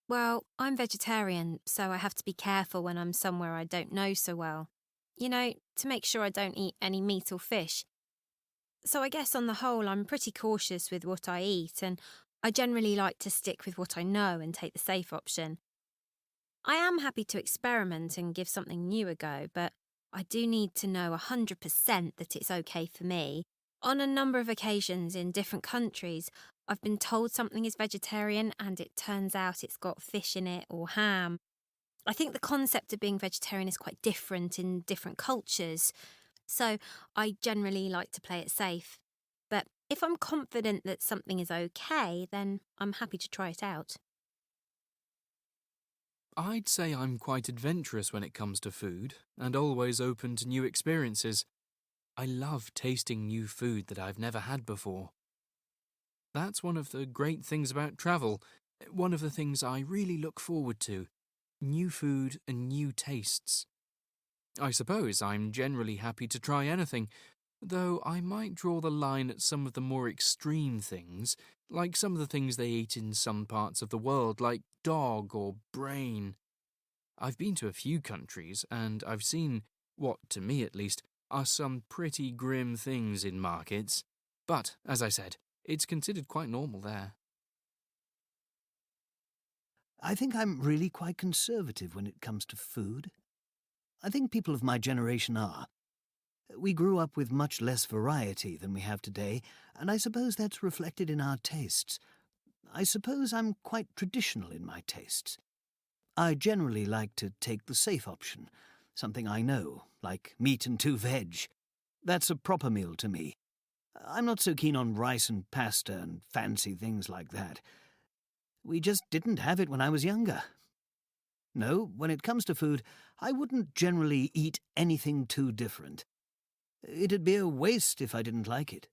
Well, I'm vegetarian, so I have to be careful when I'm somewhere I don't know so well. To make sure I don't eat any meat or fish. So I guess on the whole, I'm pretty cautious with what I eat, and I generally like to stick with what I know and take the safe option. I am happy to experiment and give something new a go, but I do need to know 100% that it's okay for me. On a number of occasions in different countries, I've been told something is vegetarian and it turns out it's got fish in it or ham. I think the concept of being vegetarian is quite different in different cultures, so I generally like to play it safe. But if I'm confident that something is okay, then I'm happy to try it out. I'd say I'm quite adventurous when it comes to food, and always open to new experiences. I love tasting new food that I've never had before. That's one of the great things about travel, one of the things I really look forward to new food and new tastes. I suppose I'm generally happy to try anything, though I might draw the line at some of the more extreme things, like some of the things they eat in some parts of the world, like dog or brain. I've been to a few countries, and I've seen, what to me at least, are some pretty grim things in markets. But, as I said, it's considered quite normal there. I think I'm really quite conservative when it comes to food. I think people of my generation are. We grew up with much less variety than we have today, and I suppose that's reflected in our tastes. I suppose I'm quite traditional in my tastes. I generally like to take the safe option, something I know, like meat and two veg. That's a proper meal to me. I'm not so keen on rice and pasta and fancy things like that. We just didn't have it when I was younger. No, when it comes to food, I wouldn't generally eat anything too different. It'd be a waste if I didn't like it.